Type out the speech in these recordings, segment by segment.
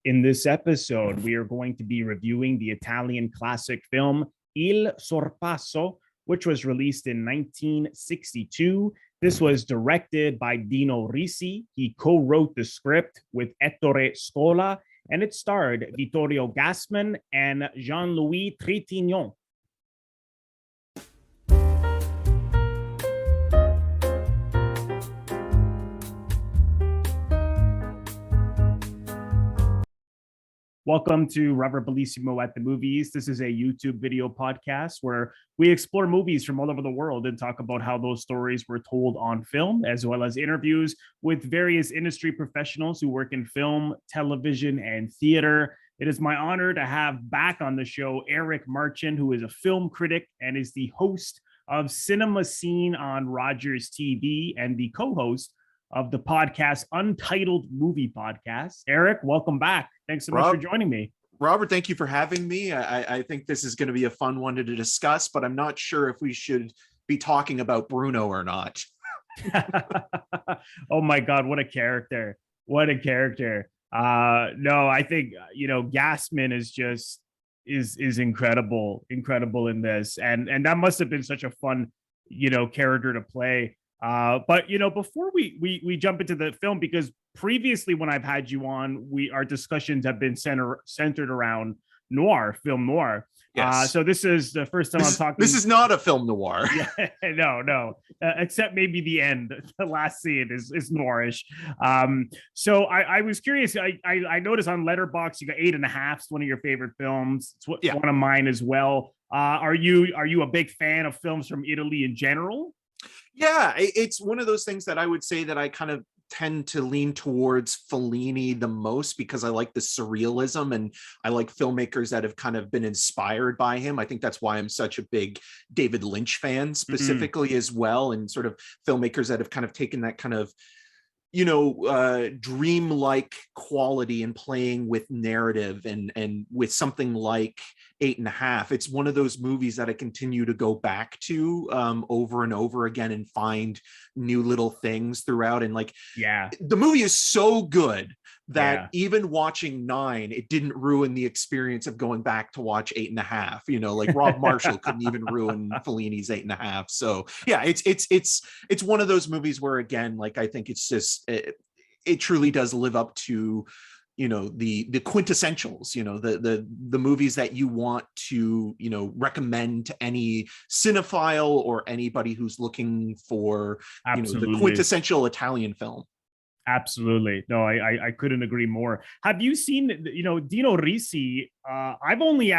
In this episode, we are going to be reviewing the Italian classic film Il Sorpasso, which was released in 1962. This was directed by Dino Risi. He co-wrote the script with Ettore Scola, and it starred Vittorio Gassman and Jean-Louis Trintignant. Welcome to Robert Bellissimo at the Movies. This is a YouTube video podcast where we explore movies from all over the world and talk about how those stories were told on film, as well as interviews with various industry professionals who work in film, television, and theater. It is my honor to have back on the show Eric Marchen, who is a film critic and is the host of Cinema Scene on Rogers TV and the co-host of the podcast Untitled Movie Podcast. Eric, welcome back. Thanks so much for joining me. Robert, thank you for having me. I think this is going to be a fun one to discuss, but I'm not sure if we should be talking about Bruno or not. Oh my God, what a character. What a character. No, I think, Gassman is incredible in this. And that must have been such a fun, character to play. But before we jump into the film, because previously when I've had you on, our discussions have been centered around film noir. Yes. So this is the first time I'm talking. This is not a film noir. Yeah, no. Except maybe the end, the last scene is noirish. So I was curious. I noticed on Letterboxd you got 8.5. It's one of your favorite films. It's one of mine as well. Are you a big fan of films from Italy in general? Yeah, it's one of those things that I would say that I kind of tend to lean towards Fellini the most, because I like the surrealism and I like filmmakers that have kind of been inspired by him. I think that's why I'm such a big David Lynch fan specifically as well, and sort of filmmakers that have kind of taken that kind of dreamlike quality and playing with narrative and with something like 8.5. It's one of those movies that I continue to go back to over and over again and find new little things throughout. And the movie is so good that even watching 9, it didn't ruin the experience of going back to watch 8.5. Rob Marshall couldn't even ruin Fellini's 8.5. So yeah, it's one of those movies where, again, I think it's just it truly does live up to the quintessentials, the movies that you want to recommend to any cinephile or anybody who's looking for the quintessential Italian film. Absolutely. No, I couldn't agree more. Have you seen, Dino Risi? I've only,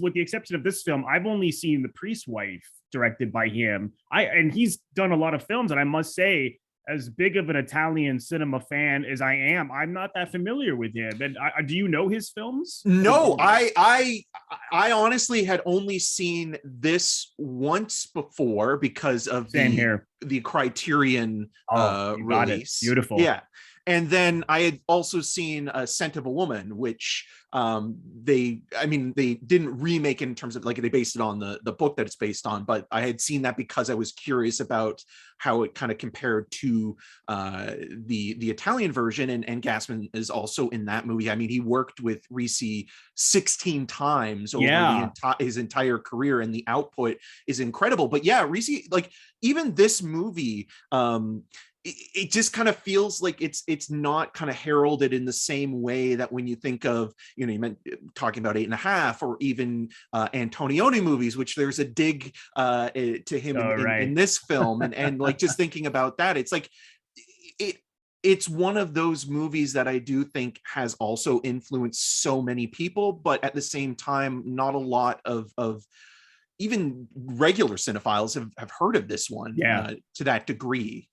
with the exception of this film, I've only seen The Priest's Wife, directed by him. And he's done a lot of films, and I must say, as big of an Italian cinema fan as I am, I'm not that familiar with him. And do you know his films? No, I honestly had only seen this once before because of the Criterion release. Beautiful. Yeah. And then I had also seen Scent of a Woman, which they didn't remake it in terms of they based it on the book that it's based on, but I had seen that because I was curious about how it kind of compared to the Italian version. And Gassman is also in that movie. I mean, he worked with Risi 16 times over his entire career, and the output is incredible. But yeah, Risi, even this movie, it just kind of feels like it's not kind of heralded in the same way that when you think of, you meant talking about 8.5 or even Antonioni movies, which there's a dig to him in this film. And just thinking about that, it's one of those movies that I do think has also influenced so many people, but at the same time, not a lot of even regular cinephiles have heard of this one to that degree.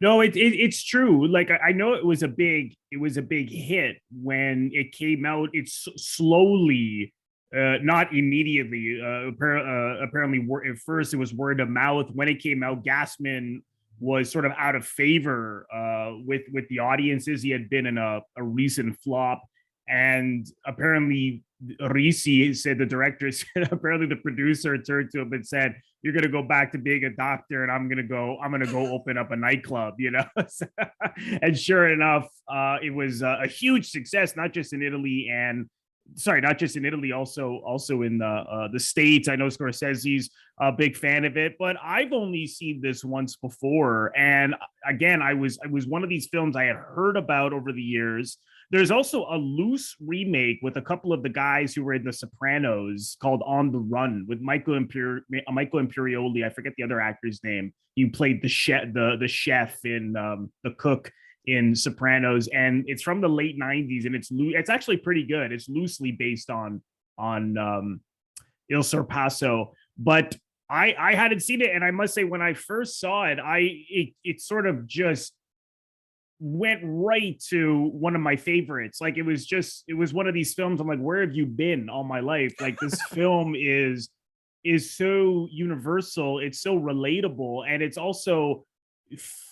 No, it's true. I know it was a big hit when it came out. It's slowly, not immediately. Apparently, at first it was word of mouth. When it came out, Gassman was sort of out of favor with the audiences. He had been in a recent flop, and apparently Risi said, the director said, apparently the producer turned to him and said, you're gonna go back to being a doctor, and I'm gonna go open up a nightclub, you know. And sure enough, it was a huge success, not just in Italy and sorry, not just in Italy, also in the States. I know Scorsese's a big fan of it, but I've only seen this once before. And again, I was one of these films I had heard about over the years. There's also a loose remake with a couple of the guys who were in The Sopranos called On the Run with Michael Imperioli. I forget the other actor's name. He played the chef in the cook in Sopranos, and it's from the late '90s, and it's actually pretty good. It's loosely based on Il Sorpasso, but I hadn't seen it, and I must say when I first saw it, it sort of just went right to one of my favorites. Like it was one of these films. I'm like, where have you been all my life? Like this film is so universal. It's so relatable, and it's also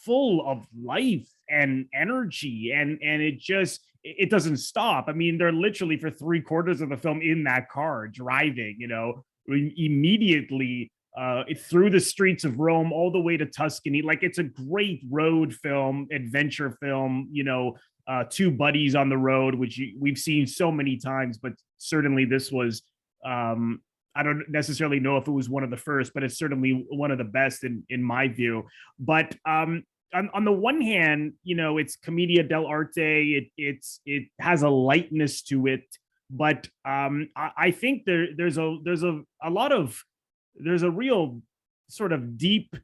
full of life and energy, and it doesn't stop. I mean, they're literally for 3/4 of the film in that car driving, you know, immediately through the streets of Rome all the way to Tuscany. Like it's a great road film, adventure film, you know, two buddies on the road, which we've seen so many times, but certainly this was I don't necessarily know if it was one of the first, but it's certainly one of the best in my view. But on the one hand, you know, it's commedia dell'arte. It has a lightness to it, but I think there's a lot of there's a real sort of deep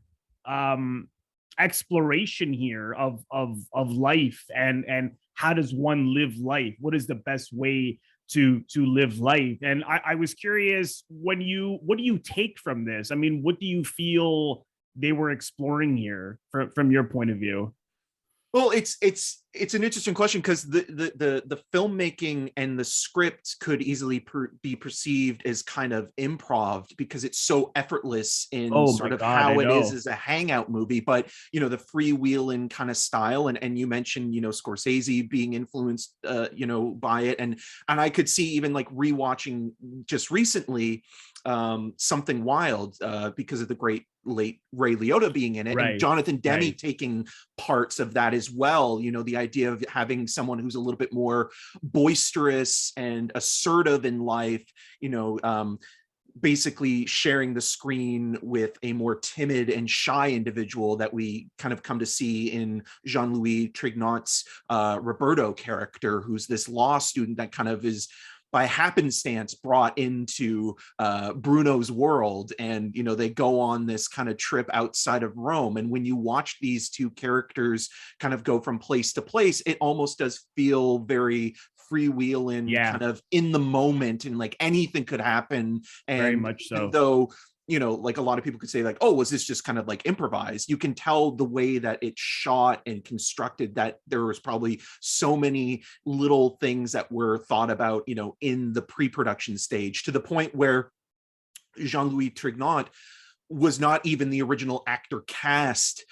exploration here of life and how does one live life? What is the best way to live life? And I was curious, what do you take from this? I mean, what do you feel they were exploring here from your point of view? Well, it's an interesting question because the filmmaking and the script could easily be perceived as kind of improv because it's so effortless in Oh sort my of God, I how it is know. as a hangout movie. But you know, the freewheeling kind of style, and you mentioned, you know, Scorsese being influenced, you know, by it, and I could see even like rewatching just recently Something Wild because of the great late Ray Liotta being in it, and Right, Jonathan Demme right. taking parts of that as well. You know, the idea of having someone who's a little bit more boisterous and assertive in life, you know, basically sharing the screen with a more timid and shy individual that we kind of come to see in Jean-Louis Trintignant's Roberto character, who's this law student that kind of is by happenstance brought into Bruno's world, and you know, they go on this kind of trip outside of Rome. And when you watch these two characters kind of go from place to place, it almost does feel very freewheeling, Yeah, kind of in the moment, and like anything could happen. very And much even so. though, you know, like a lot of people could say like, oh, was this just kind of like improvised? You can tell the way that it's shot and constructed that there was probably so many little things that were thought about, you know, in the pre-production stage, to the point where Jean-Louis Trintignant was not even the original actor cast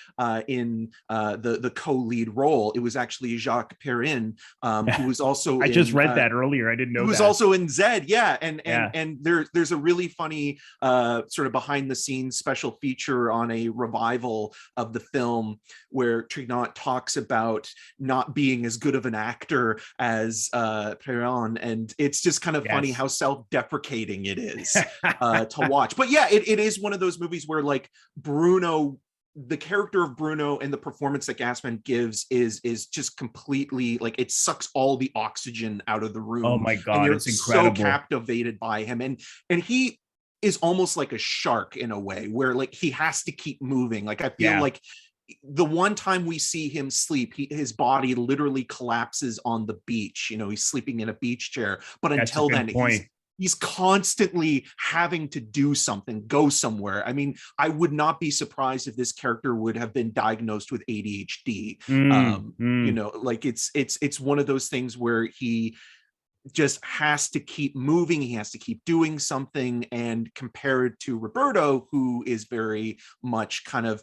in the co-lead role. It was actually Jacques Perrin, who was also I just in read that earlier. I didn't who know was that. also in Zed, yeah, Yeah. and there's a really funny sort of behind the scenes special feature on a revival of the film where Trintignant talks about not being as good of an actor as Perrin, and it's just kind of funny Yes. how self-deprecating it is to watch. But yeah, it is one of those movies where like Bruno, the character of Bruno and the performance that Gassman gives is just completely like, it sucks all the oxygen out of the Oh room, my and God, you're it's so incredible. captivated by him. And he is almost like a shark in a way, where like he has to keep moving. Like I feel Yeah, like the one time we see him sleep, his body literally collapses on the beach. You know, he's sleeping in a beach chair, but that's a until then good point. he's constantly having to do something, go somewhere. I mean, I would not be surprised if this character would have been diagnosed with ADHD. Mm, You mm. know, like it's one of those things where he just has to keep moving, he has to keep doing something. And compared to Roberto, who is very much kind of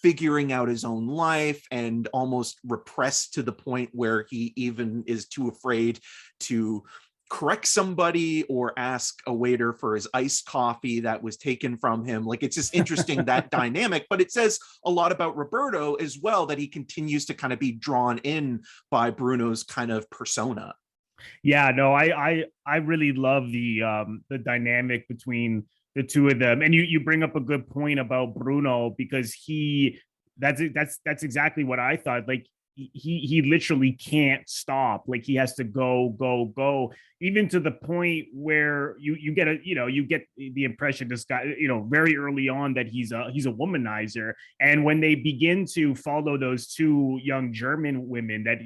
figuring out his own life and almost repressed to the point where he even is too afraid to correct somebody or ask a waiter for his iced coffee that was taken from him. Like, it's just interesting, that dynamic, but it says a lot about Roberto as well, that he continues to kind of be drawn in by Bruno's kind of persona. Yeah, no, I really love the dynamic between the two of them. And you bring up a good point about Bruno, because that's exactly what I thought. Like, he literally can't stop. Like, he has to go, even to the point where you get you get the impression, this guy, very early on, that he's a womanizer. And when they begin to follow those two young German women that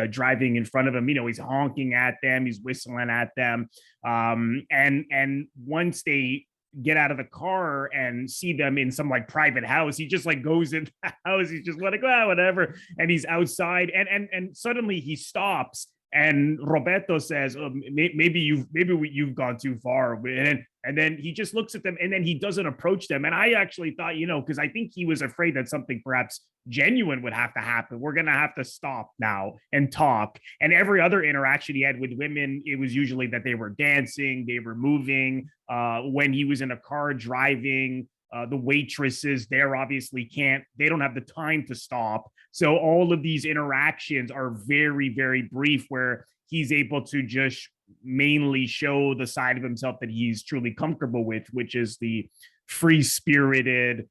driving in front of him, he's honking at them, he's whistling at them, and once they get out of the car and see them in some like private house, he just like goes in the house, he's just like, well, whatever, and he's outside, and suddenly he stops, and Roberto says, oh, maybe you've gone too far, and then he just looks at them, and then he doesn't approach them. And I actually thought, because I think he was afraid that something perhaps genuine would have to happen. We're going to have to stop now and talk. And every other interaction he had with women, it was usually that they were dancing, they were moving. When he was in a car driving, the waitresses there obviously they don't have the time to stop. So all of these interactions are very, very brief, where he's able to just mainly show the side of himself that he's truly comfortable with, which is the free-spirited,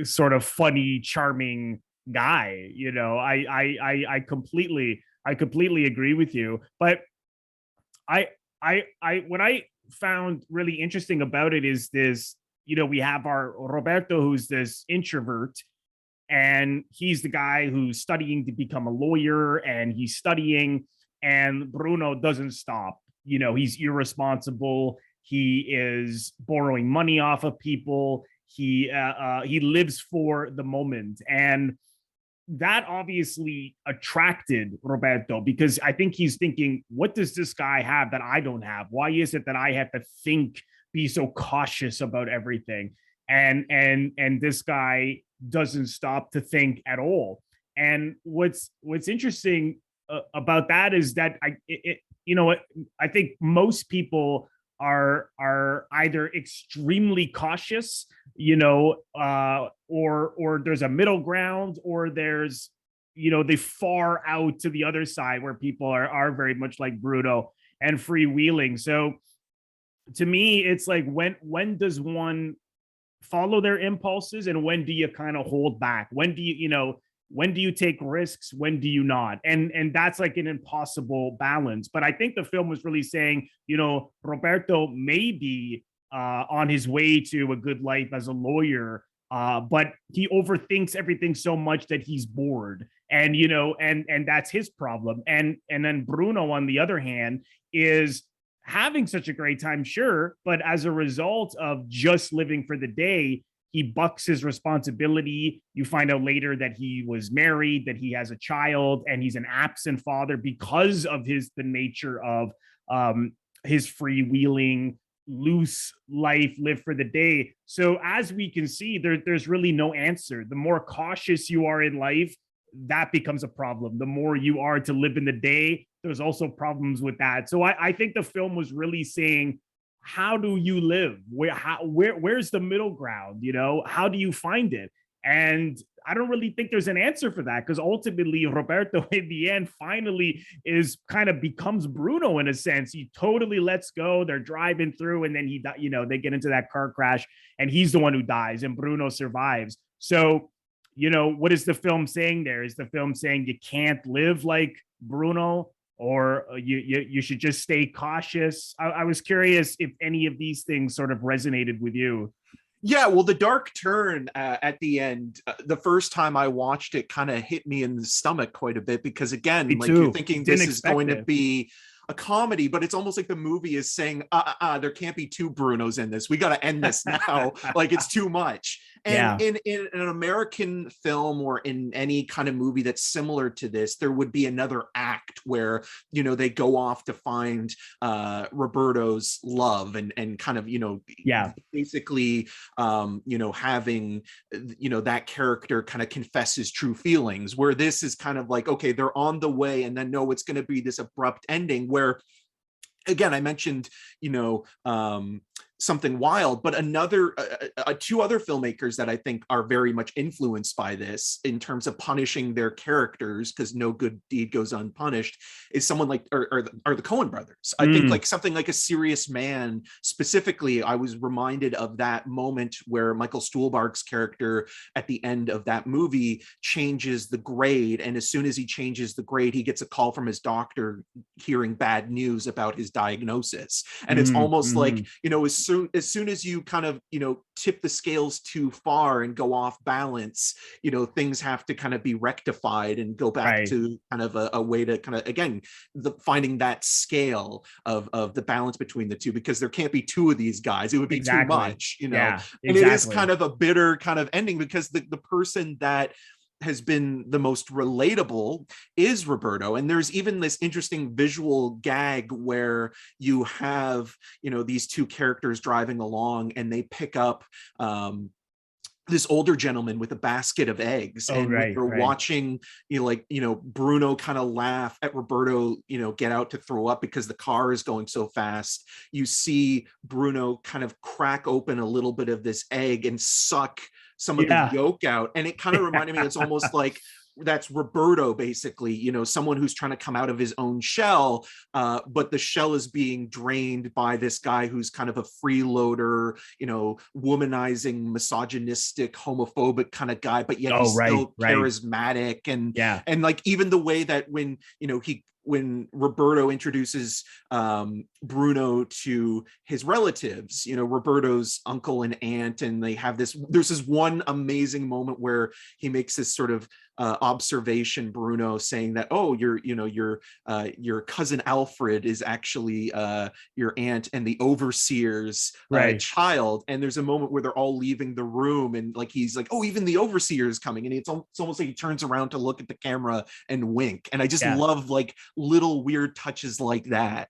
sort of funny, charming guy. I completely agree with you. But what I found really interesting about it is this, we have our Roberto, who's this introvert, and he's the guy who's studying to become a lawyer, and he's studying, and Bruno doesn't stop. He's irresponsible. He is borrowing money off of people. He lives for the moment, and that obviously attracted Roberto, because I think he's thinking, what does this guy have that I don't have? Why is it that I have to be so cautious about everything? And this guy doesn't stop to think at all. And what's interesting about that is that I think most people are either extremely cautious, or there's a middle ground, or there's, they far out to the other side, where people are very much like Bruno and freewheeling. So to me, it's like, when does one follow their impulses, and when do you kind of hold back? When do you take risks? When do you not? And that's like an impossible balance. But I think the film was really saying, Roberto may be on his way to a good life as a lawyer, but he overthinks everything so much that he's bored. And and that's his problem. And then Bruno, on the other hand, is having such a great time, sure, but as a result of just living for the day, he bucks his responsibility. You find out later that he was married, that he has a child, and he's an absent father because of the nature of his freewheeling, loose life, live for the day. So as we can see, there's really no answer. The more cautious you are in life, that becomes a problem. The more you are to live in the day, there's also problems with that. So I think the film was really saying, how do you live? Where's the middle ground? How do you find it? And I don't really think there's an answer for that, because ultimately Roberto in the end finally becomes Bruno in a sense. He totally lets go. They're driving through, and then they get into that car crash, and he's the one who dies, and Bruno survives. So, what is the film saying there? Is the film saying you can't live like Bruno, or you should just stay cautious? I was curious if any of these things sort of resonated with you. Yeah, well, the dark turn at the end, the first time I watched it, kind of hit me in the stomach quite a bit, because again, like, you're thinking this is going to be a comedy, but it's almost like the movie is saying, there can't be two Brunos in this. We got to end this now. Like, it's too much. And Yeah. in an American film or in any kind of movie that's similar to this, there would be another act where, they go off to find Roberto's love and kind of, Yeah. basically, having, that character kind of confess his true feelings, where this is kind of like, okay, they're on the way, and then no, it's going to be this abrupt ending where, again, I mentioned, Something Wild, but two other filmmakers that I think are very much influenced by this in terms of punishing their characters, because no good deed goes unpunished, is someone like, or the Coen brothers. I think like something like A Serious Man, specifically, I was reminded of that moment where Michael Stuhlbarg's character at the end of that movie changes the grade. And as soon as he changes the grade, he gets a call from his doctor hearing bad news about his diagnosis. And it's almost like, as soon as you kind of, tip the scales too far and go off balance, things have to kind of be rectified and go back to kind of a way to kind of, again, finding that scale of the balance between the two, because there can't be two of these guys. It would be too much, Yeah, and it is kind of a bitter kind of ending, because the person that has been the most relatable is Roberto. And there's even this interesting visual gag where you have, these two characters driving along, and they pick up this older gentleman with a basket of eggs. And we're watching, Bruno kind of laugh at Roberto, get out to throw up because the car is going so fast. You see Bruno kind of crack open a little bit of this egg and suck some of the yolk out. And it kind of reminded me, it's almost like that's Roberto, basically, someone who's trying to come out of his own shell, but the shell is being drained by this guy who's kind of a freeloader, womanizing, misogynistic, homophobic kind of guy, but yet he's still charismatic. And like, even the way that when Roberto introduces Bruno to his relatives, Roberto's uncle and aunt, and they have there's this one amazing moment where he makes this sort of observation, Bruno, saying that, oh, your cousin Alfred is actually your aunt and the overseer's child. And there's a moment where they're all leaving the room, and like, he's like, oh, even the overseer is coming. And it's almost like he turns around to look at the camera and wink. And I just love like little weird touches like that.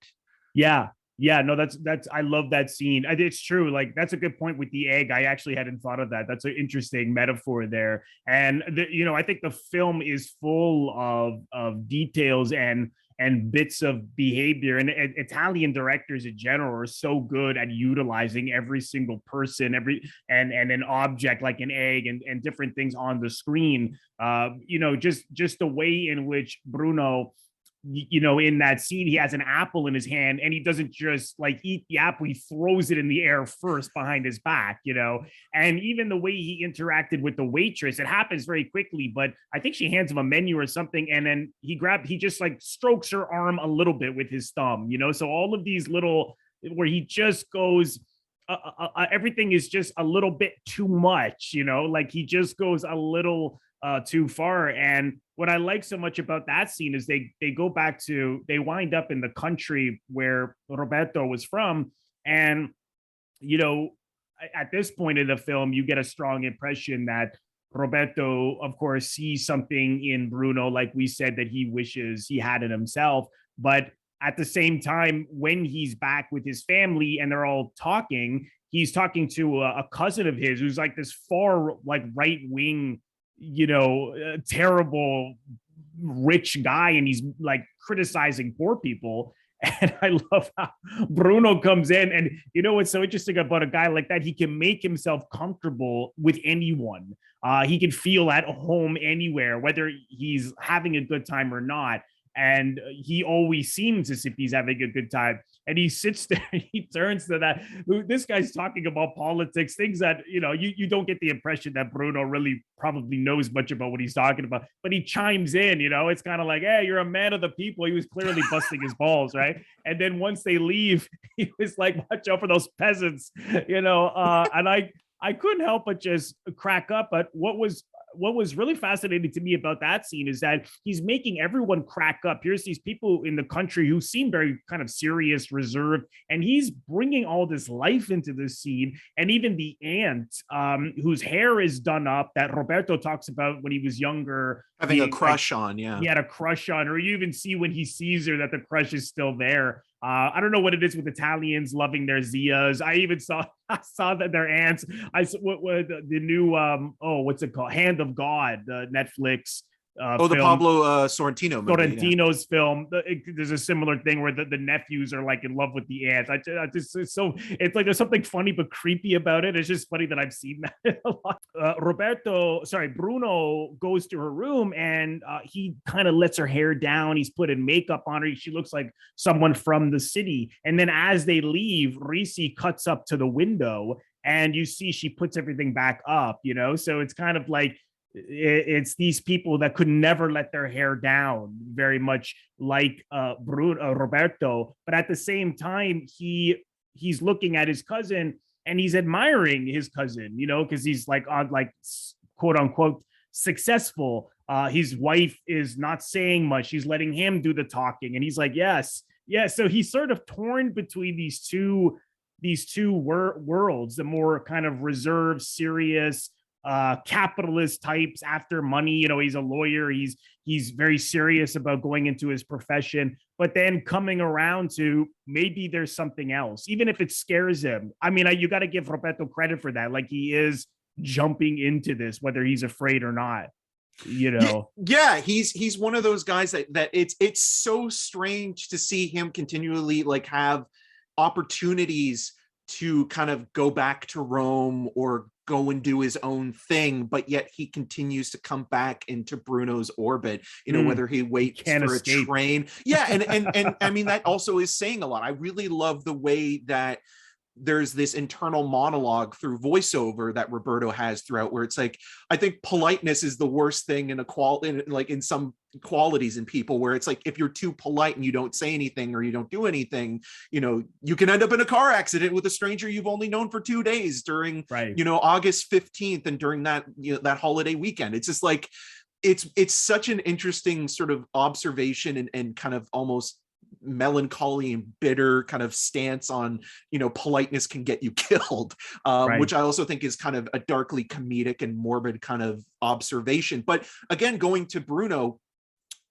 Yeah, no, that's I love that scene. It's true. Like, that's a good point with the egg. I actually hadn't thought of that. That's an interesting metaphor there. And I think the film is full of details and bits of behavior. And Italian directors in general are so good at utilizing every single person, and an object like an egg and different things on the screen. Just the way in which Bruno, in that scene, he has an apple in his hand, and he doesn't just like eat the apple, he throws it in the air first behind his back, and even the way he interacted with the waitress, it happens very quickly, but I think she hands him a menu or something, and then he just like strokes her arm a little bit with his thumb, so all of these little, where he just goes, everything is just a little bit too much, like he just goes a little too far. And what I like so much about that scene is they wind up in the country where Roberto was from. And, at this point in the film, you get a strong impression that Roberto, of course, sees something in Bruno, like we said, that he wishes he had in himself. But at the same time, when he's back with his family and they're all talking, he's talking to a cousin of his who's like this far, like, right wing, terrible rich guy, and he's like criticizing poor people. And I love how Bruno comes in, and what's so interesting about a guy like that, he can make himself comfortable with anyone. He can feel at home anywhere, whether he's having a good time or not. And he always seems as if he's having a good time. And he sits there, he turns to that. This guy's talking about politics, things that, you don't get the impression that Bruno really probably knows much about what he's talking about. But he chimes in, it's kind of like, hey, you're a man of the people. He was clearly busting his balls, right? And then once they leave, he was like, watch out for those peasants, and I couldn't help but just crack up. But what was what was really fascinating to me about that scene is that he's making everyone crack up. Here's these people in the country who seem very kind of serious, reserved, and he's bringing all this life into this scene. And even the aunt, whose hair is done up, that Roberto talks about when he was younger, having a crush on, yeah. He had a crush on her. You even see when he sees her that the crush is still there. I don't know what it is with Italians loving their Zias. I saw that their aunts. What the new what's it called? Hand of God, the Netflix. The Pablo Sorrentino movie. Sorrentino's film. There's a similar thing where the nephews are like in love with the aunts. It's like there's something funny but creepy about it. It's just funny that I've seen that a lot. Bruno goes to her room and he kind of lets her hair down. He's putting makeup on her. She looks like someone from the city. And then as they leave, Risi cuts up to the window and you see she puts everything back up, So it's kind of like, it's these people that could never let their hair down, very much like Roberto, but at the same time he's looking at his cousin and he's admiring his cousin, because he's like on like quote unquote successful. His wife is not saying much, she's letting him do the talking, and he's like yes. So he's sort of torn between these two worlds, the more kind of reserved, serious, capitalist types after money. He's a lawyer. He's very serious about going into his profession, but then coming around to maybe there's something else, even if it scares him. I mean, you got to give Roberto credit for that. Like, he is jumping into this, whether he's afraid or not. Yeah, he's one of those guys that it's so strange to see him continually like have opportunities to kind of go back to Rome or go and do his own thing, but yet he continues to come back into Bruno's orbit, whether he waits for a train. Yeah, and I mean, that also is saying a lot. I really love the way that there's this internal monologue through voiceover that Roberto has throughout, where it's like, I think politeness is the worst thing in some qualities in people, where it's like, if you're too polite and you don't say anything or you don't do anything, you can end up in a car accident with a stranger you've only known for 2 days during, August 15th and during that, that holiday weekend. It's just like, it's such an interesting sort of observation and kind of almost melancholy and bitter kind of stance on, politeness can get you killed, which I also think is kind of a darkly comedic and morbid kind of observation. But again, going to Bruno,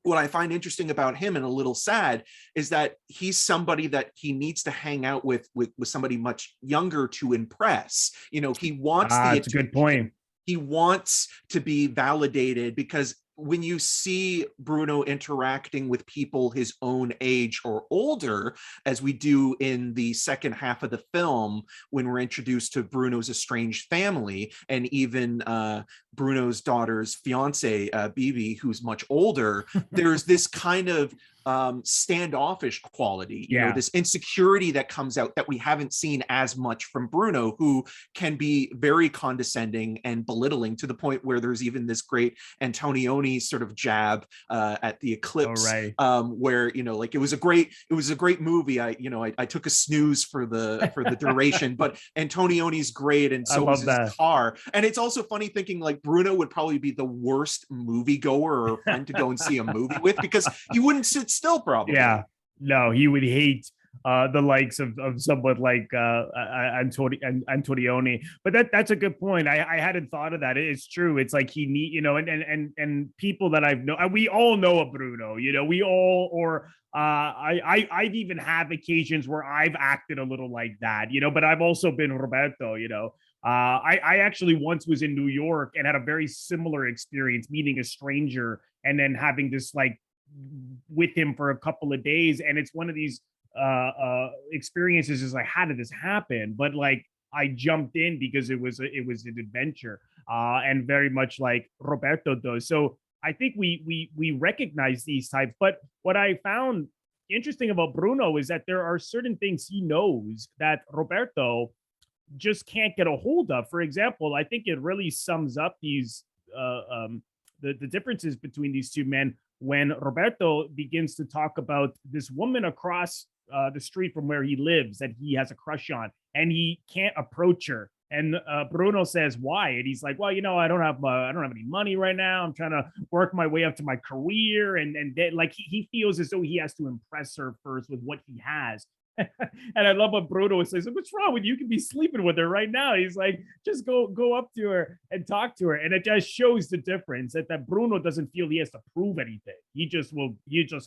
what I find interesting about him and a little sad is that he's somebody that he needs to hang out with somebody much younger to impress. He wants that's a good point. He wants to be validated, because when you see Bruno interacting with people his own age or older, as we do in the second half of the film, when we're introduced to Bruno's estranged family, and even Bruno's daughter's fiance, Bibi, who's much older, there's this kind of standoffish quality, this insecurity that comes out that we haven't seen as much from Bruno, who can be very condescending and belittling, to the point where there's even this great Antonioni sort of jab at the eclipse, where like it was a great movie. I took a snooze for the duration, but Antonioni's great, and so was his car. And it's also funny thinking like Bruno would probably be the worst moviegoer or friend to go and see a movie with, because he wouldn't sit still, probably. Yeah, no, he would hate the likes of someone like Antonioni. But that's a good point. I hadn't thought of that. It's true. It's like he need, and people that I've known, we all know a Bruno, we all, or I've even had occasions where I've acted a little like that, but I've also been Roberto, I actually once was in New York and had a very similar experience, meeting a stranger and then having this like with him for a couple of days. And it's one of these experiences is like, how did this happen? But like, I jumped in because it was an adventure, and very much like Roberto does. So I think we recognize these types. But what I found interesting about Bruno is that there are certain things he knows that Roberto just can't get a hold of. For example, I think it really sums up these the differences between these two men when Roberto begins to talk about this woman across the street from where he lives that he has a crush on, and he can't approach her. And Bruno says, why? And he's like, well, I don't have any money right now. I'm trying to work my way up to my career. And then, like, he feels as though he has to impress her first with what he has. And I love what Bruno says. What's wrong with you? You can be sleeping with her right now. He's like, just go up to her and talk to her. And it just shows the difference that Bruno doesn't feel he has to prove anything. He just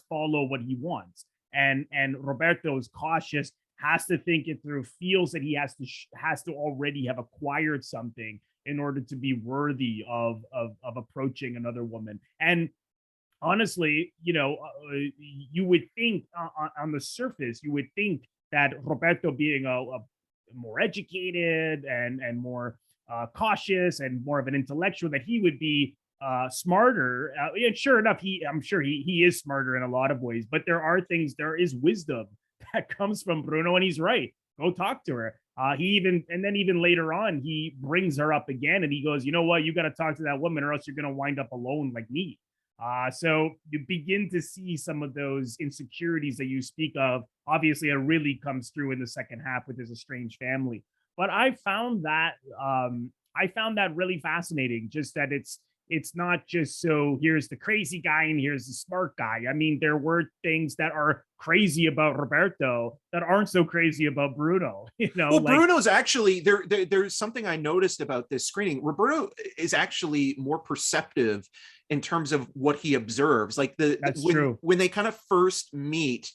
follow what he wants. And Roberto is cautious, has to think it through, feels that he has to already have acquired something in order to be worthy of approaching another woman. And honestly, you would think on the surface, you would think that Roberto, being a more educated and more cautious and more of an intellectual, that he would be smarter. And sure enough, I'm sure he is smarter in a lot of ways. But there is wisdom that comes from Bruno, and he's right. Go talk to her. Even later on, he brings her up again, and he goes, you know what, you got to talk to that woman, or else you're going to wind up alone like me. So you begin to see some of those insecurities that you speak of. Obviously, it really comes through in the second half with his estranged family. But I found that really fascinating. Just that it's not just, so here's the crazy guy and here's the smart guy. I mean, there were things that are crazy about Roberto that aren't so crazy about Bruno. Well, Bruno's actually there's something I noticed about this screening. Roberto is actually more perceptive in terms of what he observes. Like when they kind of first meet,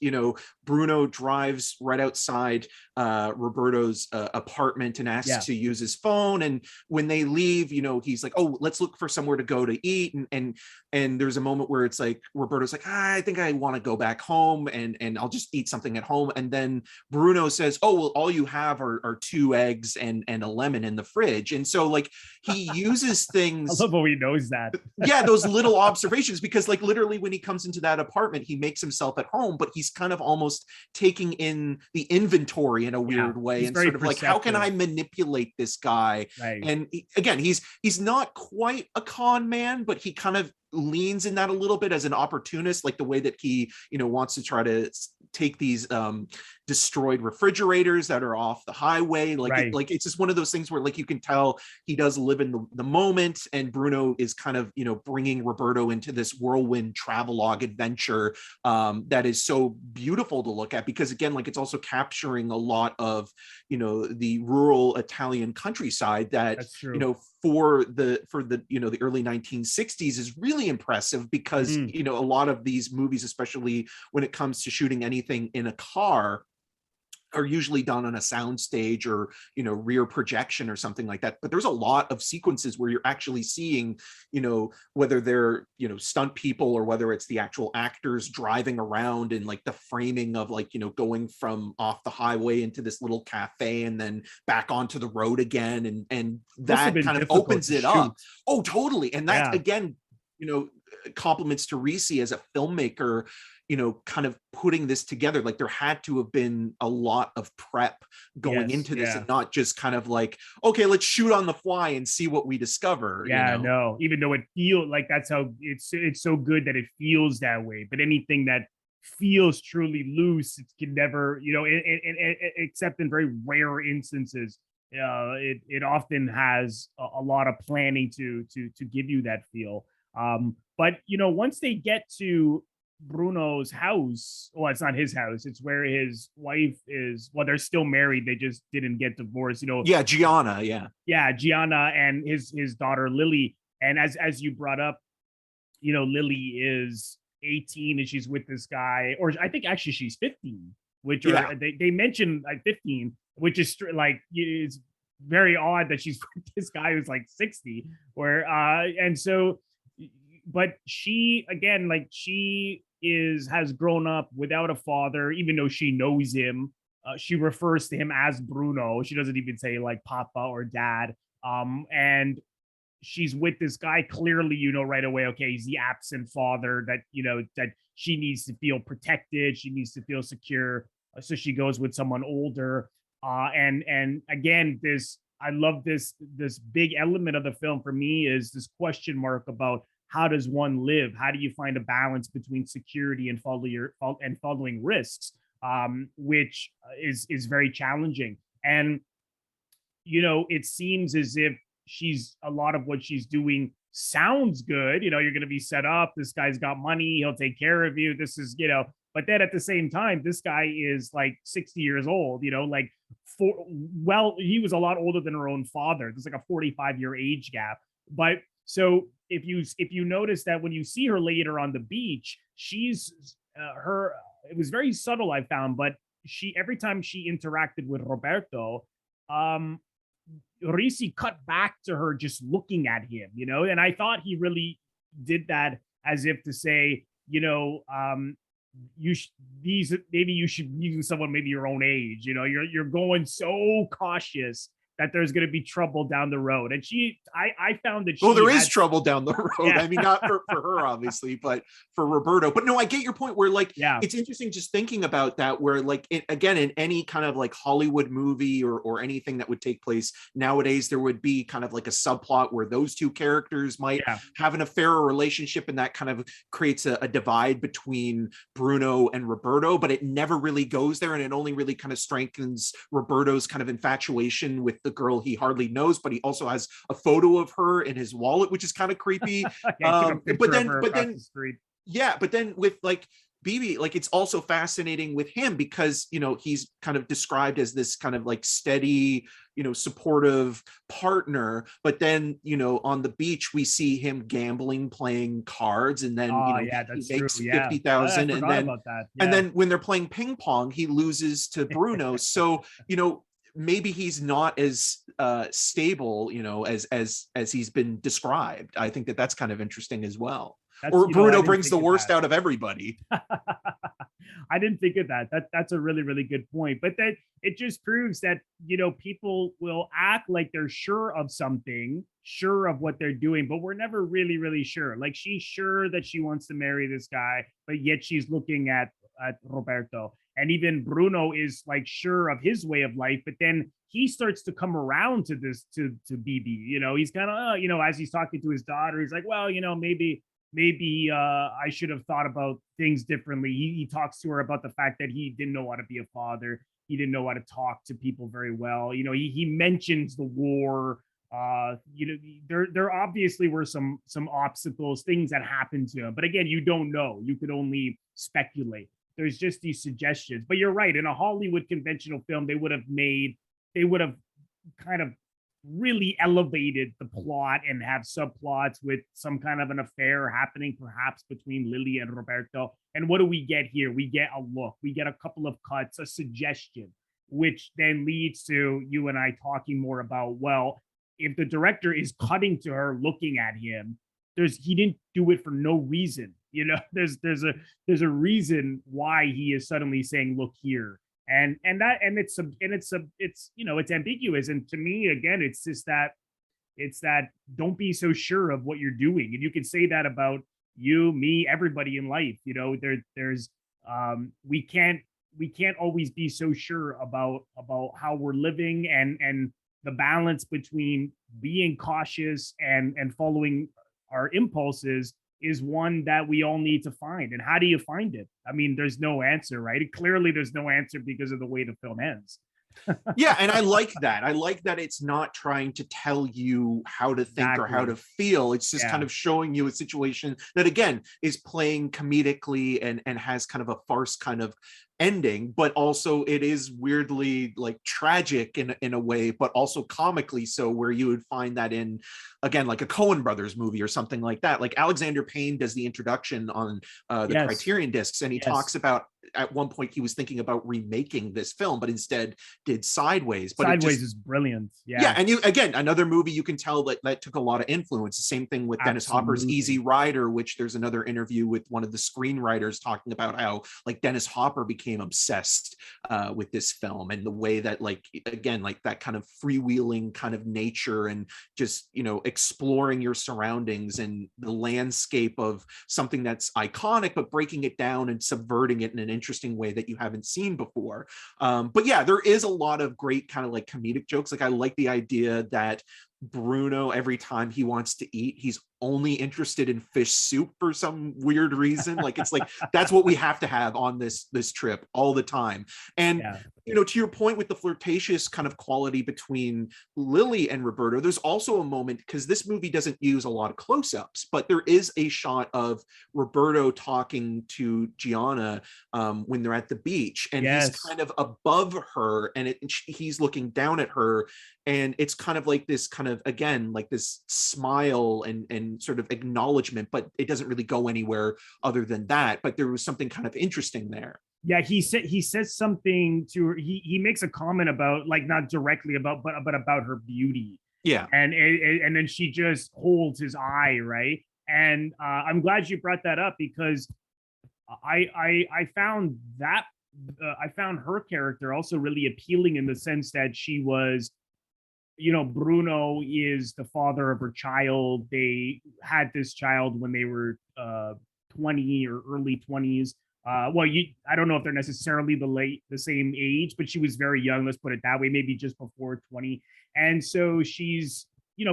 Bruno drives right outside Roberto's apartment and asks to use his phone. And when they leave, he's like, oh, let's look for somewhere to go to eat. And there's a moment where it's like, Roberto's like, I think I want to go back home and I'll just eat something at home. And then Bruno says, oh, well, all you have are 2 eggs and a lemon in the fridge. And so, like, he uses things. I love how he knows that. Yeah, those little observations, because, like, literally when he comes into that apartment, he makes himself at home, but he's kind of almost taking in the inventory in a weird way, and sort of like, how can I manipulate this guy? Right. And again, he's not quite a con man, but he kind of leans in that a little bit as an opportunist, like the way that he wants to try to take these destroyed refrigerators that are off the highway, like it's just one of those things where, like, you can tell he does live in the moment, and Bruno is kind of bringing Roberto into this whirlwind travelogue adventure that is so beautiful to look at, because again, like, it's also capturing a lot of the rural Italian countryside that for the the early 1960s is really impressive, because a lot of these movies, especially when it comes to shooting anything in a car, are usually done on a sound stage or rear projection or something like that. But there's a lot of sequences where you're actually seeing whether they're stunt people or whether it's the actual actors driving around, and like the framing of, like, going from off the highway into this little cafe and then back onto the road again, and that kind of opens it up. Oh, totally. And that again compliments to Risi as a filmmaker, kind of putting this together. Like, there had to have been a lot of prep going into this, and not just kind of like, okay, let's shoot on the fly and see what we discover. No, even though it feels like that's how it's so good that it feels that way. But anything that feels truly loose, it can never, except in very rare instances, it often has a lot of planning to give you that feel. But once they get to Bruno's house, well, it's not his house, it's where his wife is. Well, they're still married, they just didn't get divorced. Gianna. Gianna and his daughter Lily. And as you brought up, Lily is 18 and she's with this guy, or I think actually she's 15, which they mentioned like 15, which is like, it's very odd that she's with this guy who's like 60, where and so, but she, again, like, she has grown up without a father, even though she knows him. She refers to him as Bruno. She doesn't even say like Papa or Dad. And she's with this guy, clearly, right away, okay, he's the absent father that, that she needs to feel protected. She needs to feel secure. So she goes with someone older. And again, I love this big element of the film for me is this question mark about, how does one live? How do you find a balance between security and following risks, which is very challenging. And it seems as if a lot of what she's doing sounds good. You're going to be set up. This guy's got money. He'll take care of you. This is, but then at the same time, this guy is like 60 years old, like he was a lot older than her own father. There's like a 45-year age gap. But so if you notice that when you see her later on the beach, she's it was very subtle, I found, but every time she interacted with Roberto, Risi cut back to her just looking at him, and I thought he really did that as if to say, maybe you should use someone maybe your own age, you're going so cautious that there's going to be trouble down the road. And I found that there is trouble down the road. Yeah. I mean, not for her, obviously, but for Roberto. But no, I get your point where like, it's interesting just thinking about that, where like, again, in any kind of like Hollywood movie or anything that would take place nowadays, there would be kind of like a subplot where those two characters might have an affair or relationship, and that kind of creates a divide between Bruno and Roberto, but it never really goes there. And it only really kind of strengthens Roberto's kind of infatuation with the girl he hardly knows, but he also has a photo of her in his wallet, which is kind of creepy. But then with like Bibi, like it's also fascinating with him because he's kind of described as this kind of like steady, supportive partner, but then on the beach we see him gambling, playing cards, and then he makes 50,000, and then when they're playing ping pong he loses to Bruno. So maybe he's not as stable, as he's been described. I think that's kind of interesting as well. Or Bruno brings the worst out of everybody. I didn't think of that. That's a really, really good point. But that it just proves that, people will act like they're sure of something, sure of what they're doing, but we're never really, really sure. Like she's sure that she wants to marry this guy, but yet she's looking at Roberto. And even Bruno is like sure of his way of life, but then he starts to come around to this, to Bibi. He's kind of, as he's talking to his daughter, he's like, well, maybe I should have thought about things differently. He talks to her about the fact that he didn't know how to be a father. He didn't know how to talk to people very well. He mentions the war. There obviously were some obstacles, things that happened to him. But again, you don't know. You could only speculate. There's just these suggestions. But you're right. In a Hollywood conventional film, they would have kind of really elevated the plot and have subplots with some kind of an affair happening perhaps between Lily and Roberto. And what do we get here? We get a look, we get a couple of cuts, a suggestion, which then leads to you and I talking more about, well, if the director is cutting to her looking at him, he didn't do it for no reason. There's a reason why he is suddenly saying, look here. And it's ambiguous. And to me, again, it's just that don't be so sure of what you're doing. And you can say that about you, me, everybody in life. We can't always be so sure about how we're living, and the balance between being cautious and following our impulses is one that we all need to find. And how do you find it? I mean, there's no answer, right? Clearly there's no answer because of the way the film ends. Yeah, and I like that. I like that it's not trying to tell you how to think or how to feel. It's just kind of showing you a situation that, again, is playing comedically and has kind of a farce kind of ending, but also it is weirdly like tragic in a way, but also comically so, where you would find that in, again, like a Coen Brothers movie or something like that. Like Alexander Payne does the introduction on the Criterion discs, and he talks about at one point he was thinking about remaking this film, but instead did Sideways. But Sideways is brilliant. Yeah, and again, another movie you can tell that took a lot of influence. The same thing with Dennis Hopper's Easy Rider, which there's another interview with one of the screenwriters talking about how like Dennis Hopper became obsessed with this film, and the way that, like, again, like that kind of freewheeling kind of nature and just, exploring your surroundings and the landscape of something that's iconic, but breaking it down and subverting it in an interesting way that you haven't seen before. But yeah, there is a lot of great kind of like comedic jokes. Like I like the idea that Bruno, every time he wants to eat, he's only interested in fish soup for some weird reason. Like, it's like, that's what we have to have on this trip all the time. And to your point with the flirtatious kind of quality between Lily and Roberto, there's also a moment, because this movie doesn't use a lot of close-ups, but there is a shot of Roberto talking to Gianna when they're at the beach, and he's kind of above her, and he's looking down at her, and it's kind of like this kind of, again, like this smile and sort of acknowledgement, but it doesn't really go anywhere other than that. But there was something kind of interesting there. Yeah, he says something to her. He makes a comment about, like, not directly about, but about her beauty. Yeah. And then she just holds his eye, right? And I'm glad you brought that up, because I found that I found her character also really appealing, in the sense that she was, Bruno is the father of her child. They had this child when they were 20 or early 20s. I don't know if they're necessarily the same age, but she was very young, let's put it that way, maybe just before 20. And so she's,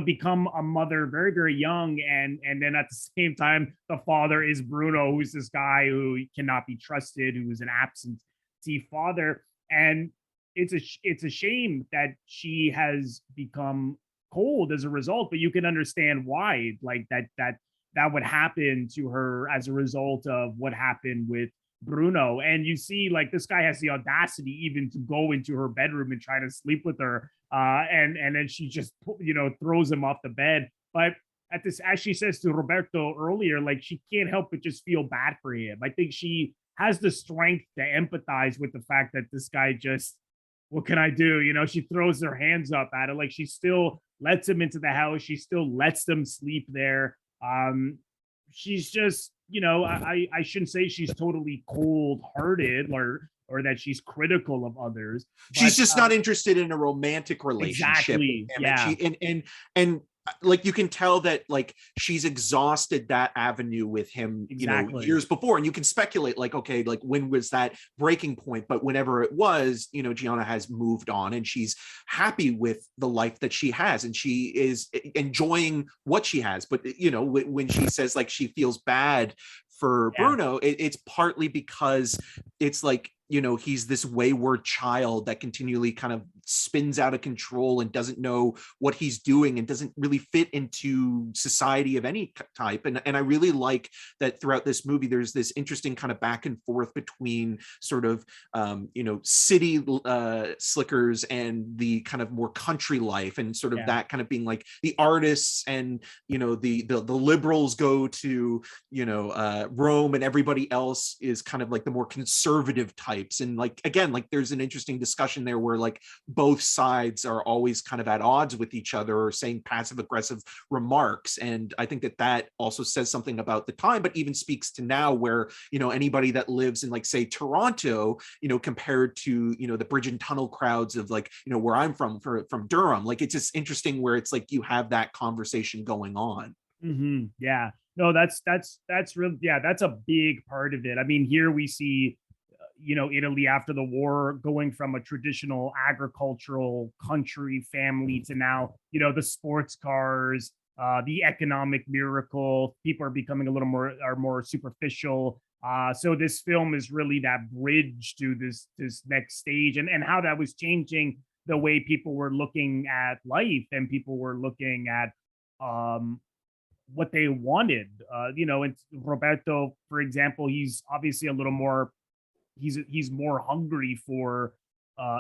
become a mother very, very young. And then at the same time, the father is Bruno, who's this guy who cannot be trusted, who's an absentee father. And it's a shame that she has become cold as a result, but you can understand why, like, that would happen to her as a result of what happened with Bruno. And you see, like, this guy has the audacity even to go into her bedroom and try to sleep with her. And then she just, throws him off the bed. But as she says to Roberto earlier, like, she can't help but just feel bad for him. I think she has the strength to empathize with the fact that this guy just, what can I do? She throws her hands up at it. Like, she still lets him into the house. She still lets them sleep there. She's just, I shouldn't say she's totally cold-hearted or that she's critical of others. She's just not interested in a romantic relationship. Exactly. Yeah. And like, you can tell that, like, she's exhausted that avenue with him, years before. And you can speculate, like, okay, like, when was that breaking point? But whenever it was, Gianna has moved on, and she's happy with the life that she has, and she is enjoying what she has. But when she says, like, she feels bad for Bruno, it's partly because it's like, he's this wayward child that continually kind of spins out of control and doesn't know what he's doing and doesn't really fit into society of any type. And I really like that throughout this movie, there's this interesting kind of back and forth between sort of, city slickers and the kind of more country life, and sort of that kind of being like the artists, and, the liberals go to, Rome, and everybody else is kind of like the more conservative types. And, like, again, like, there's an interesting discussion there where, like, both sides are always kind of at odds with each other, or saying passive aggressive remarks. And I think that also says something about the time, but even speaks to now, where, anybody that lives in, like, say, Toronto, compared to, the bridge and tunnel crowds of, like, where I'm from Durham, like, it's just interesting where it's like you have that conversation going on. Mm-hmm. Yeah. No, that's real. Yeah, that's a big part of it. I mean, here we see, Italy after the war going from a traditional agricultural country family to now, the sports cars, the economic miracle. People are becoming a little more superficial. So this film is really that bridge to this next stage, and how that was changing the way people were looking at life, and people were looking at what they wanted. And Roberto, for example, he's obviously a little more, he's more hungry for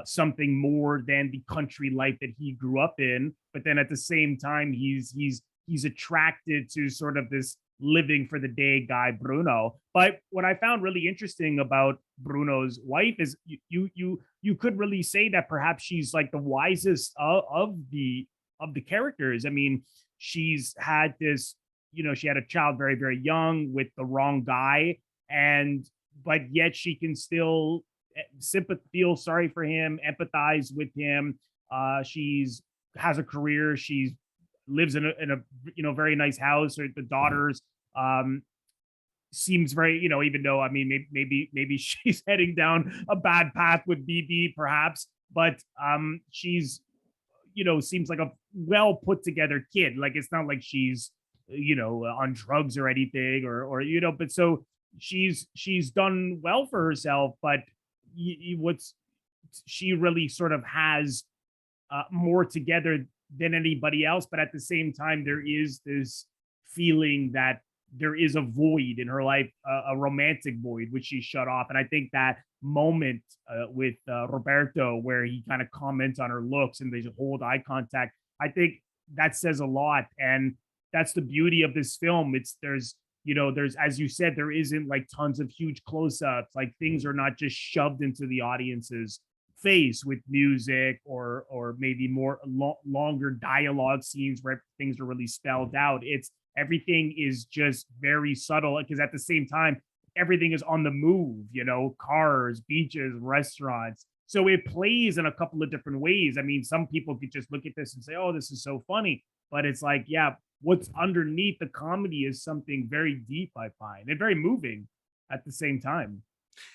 something more than the country life that he grew up in. But then at the same time, he's attracted to sort of this living for the day guy, Bruno. But what I found really interesting about Bruno's wife is you could really say that perhaps she's like the wisest of the characters. I mean, she's had this, she had a child very, very young with the wrong guy, but yet she can still feel sorry for him, empathize with him. She's has a career. She lives in a very nice house. Or the daughters seems very, even though, I mean, maybe she's heading down a bad path with BB perhaps, but she's, seems like a well put together kid. Like, it's not like she's on drugs or anything, or but so she's done well for herself, but what's she really sort of has more together than anybody else. But at the same time, there is this feeling that there is a void in her life, a romantic void, which she shut off. And I think that moment with Roberto, where he kind of comments on her looks and they hold eye contact, I think that says a lot. And that's the beauty of this film. There's, as you said, there isn't like tons of huge close-ups. Like things are not just shoved into the audience's face with music, or maybe more longer dialogue scenes where things are really spelled out. It's everything is just very subtle, because at the same time everything is on the move, cars, beaches, restaurants. So it plays in a couple of different ways. I mean, some people could just look at this and say, oh, this is so funny, but it's like, yeah, what's underneath the comedy is something very deep, I find, and very moving at the same time.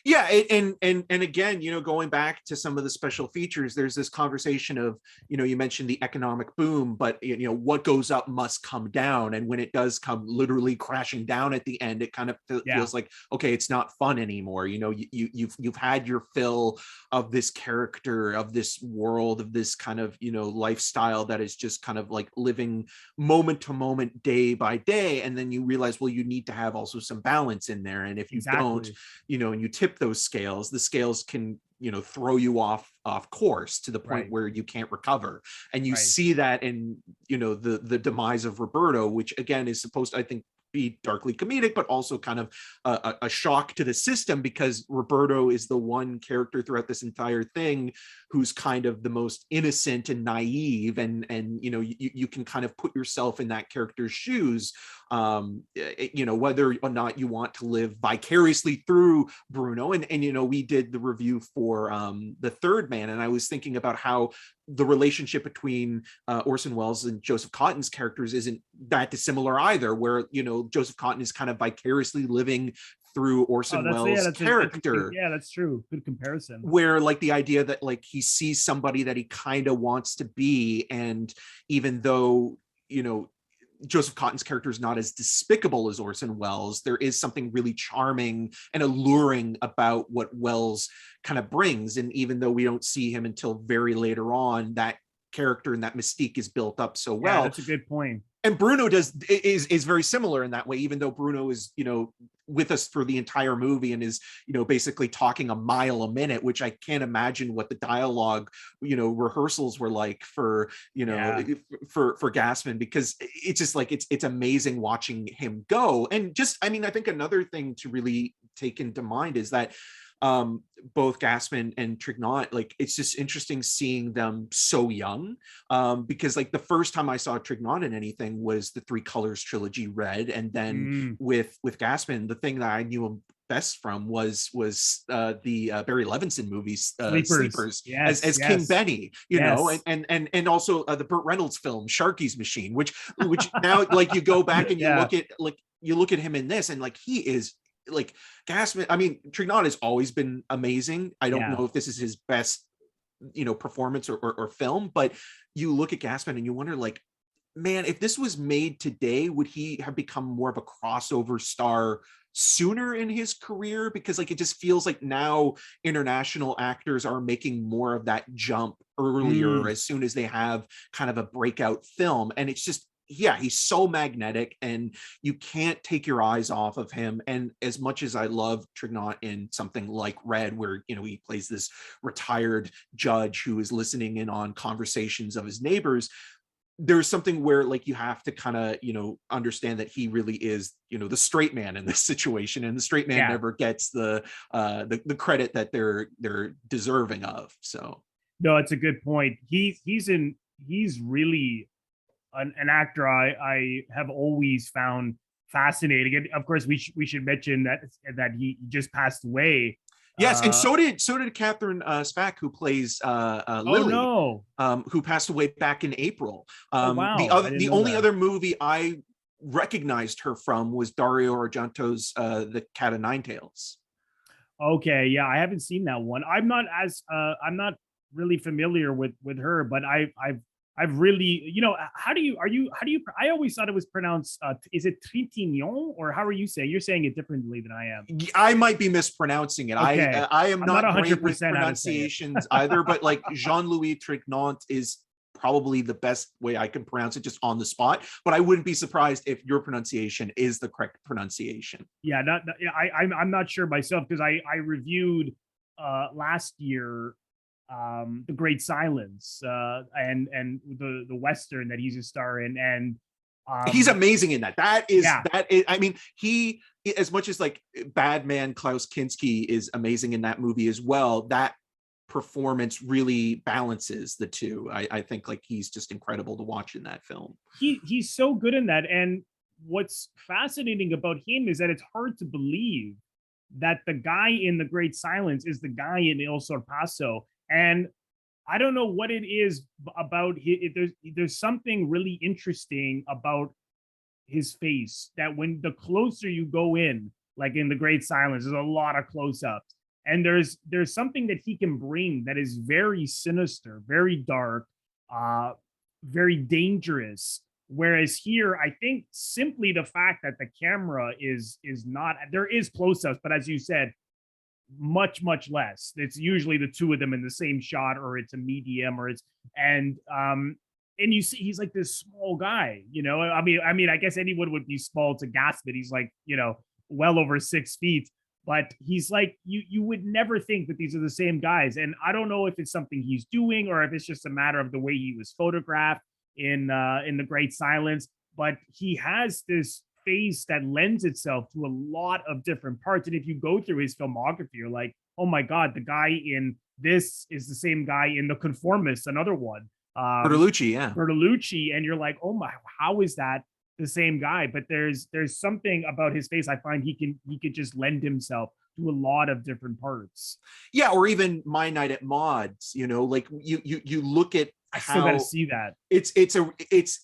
Yeah, and again, going back to some of the special features, there's this conversation of, you mentioned the economic boom, but what goes up must come down, and when it does come literally crashing down at the end, it kind of feels like, okay, it's not fun anymore. You've had your fill of this character, of this world, of this kind of lifestyle that is just kind of like living moment to moment, day by day, and then you realize, well, you need to have also some balance in there, and if you don't, and you tip those scales, the scales can throw you off course to the point where you can't recover. And you see that in the demise of Roberto, which again is supposed to, I think, be darkly comedic, but also kind of a shock to the system, because Roberto is the one character throughout this entire thing who's kind of the most innocent and naive, and you can kind of put yourself in that character's shoes, whether or not you want to live vicariously through Bruno. And we did the review for The Third Man, and I was thinking about how the relationship between Orson Welles and Joseph Cotton's characters isn't that dissimilar either, where Joseph Cotton is kind of vicariously living through Orson Welles' character. Yeah, that's true. Good comparison. Where like the idea that like he sees somebody that he kind of wants to be, and even though Joseph Cotton's character is not as despicable as Orson Welles, there is something really charming and alluring about what Welles kind of brings. And even though we don't see him until very later on, that character and that mystique is built up so well. Yeah, that's a good point. And Bruno is very similar in that way, even though Bruno is, with us for the entire movie and is, basically talking a mile a minute, which I can't imagine what the dialogue, rehearsals were like for, for Gassman, because it's just like, it's amazing watching him go. And just, I mean, I think another thing to really take into mind is that both Gassman and Trintignant, like it's just interesting seeing them so young, because like the first time I saw Trintignant in anything was the Three Colors trilogy, Red, and then with Gassman, the thing that I knew him best from was the Barry Levinson movies, Sleepers, yes, as King Benny, and also the Burt Reynolds film Sharky's Machine, which now like you go back and you look at him in this, and like he is like Gassman. I mean, Trintignant has always been amazing. I don't know if this is his best, performance or film, but you look at Gassman and you wonder, like, man, if this was made today, would he have become more of a crossover star sooner in his career? Because like it just feels like now international actors are making more of that jump earlier as soon as they have kind of a breakout film. And it's just, he's so magnetic and you can't take your eyes off of him. And as much as I love Trintignant in something like Red, where he plays this retired judge who is listening in on conversations of his neighbors, there's something where like you have to kind of understand that he really is the straight man in this situation, and the straight man never gets the credit that they're deserving of. So no, it's a good point. He's really an actor I have always found fascinating. And of course, we should mention that he just passed away. Yes, and so did Catherine Spack, who plays Lily, who passed away back in April. Wow. The only other movie I recognized her from was Dario Argento's The Cat o' Nine Tails. Okay, yeah, I haven't seen that one. I'm not really familiar with her, but I've I've really, how do you, I always thought it was pronounced, is it Trintignant, or how are you saying? You're saying it differently than I am. I might be mispronouncing it. Okay. I am I'm not not great with 100% how to say it. pronunciations either, but like Jean-Louis Trintignant is probably the best way I can pronounce it just on the spot. But I wouldn't be surprised if your pronunciation is the correct pronunciation. Yeah, I'm not sure myself, because I reviewed last year The Great Silence, and the Western that he's a star in, and he's amazing in that. Yeah. I mean, he, as much as like Badman Klaus Kinski is amazing in that movie as well, that performance really balances the two. I think like he's just incredible to watch in that film. He's so good in that. And what's fascinating about him is that it's hard to believe that the guy in The Great Silence is the guy in Il Sorpasso. And I don't know what it is about there's something really interesting about his face, that when the closer you go in, like in The Great Silence, there's a lot of close-ups. And there's something that he can bring that is very sinister, very dark, very dangerous. Whereas here, I think simply the fact that the camera is not, there is close-ups, but as you said, much less. It's usually the two of them in the same shot, or it's a medium, or it's and you see he's like this small guy. I mean, I guess anyone would be small to Gassman. He's like, well over 6 feet, but he's like, you would never think that these are the same guys. And I don't know if it's something he's doing, or if it's just a matter of the way he was photographed in The Great Silence. But he has this face that lends itself to a lot of different parts. And if you go through his filmography, you're like, oh my God, the guy in this is the same guy in The Conformist, another one. Bertolucci, yeah. Bertolucci, and you're like, oh my, how is that the same guy? But there's something about his face. I find he could just lend himself to a lot of different parts. Yeah, or even My Night at Maud's, like you look at I still got to see that.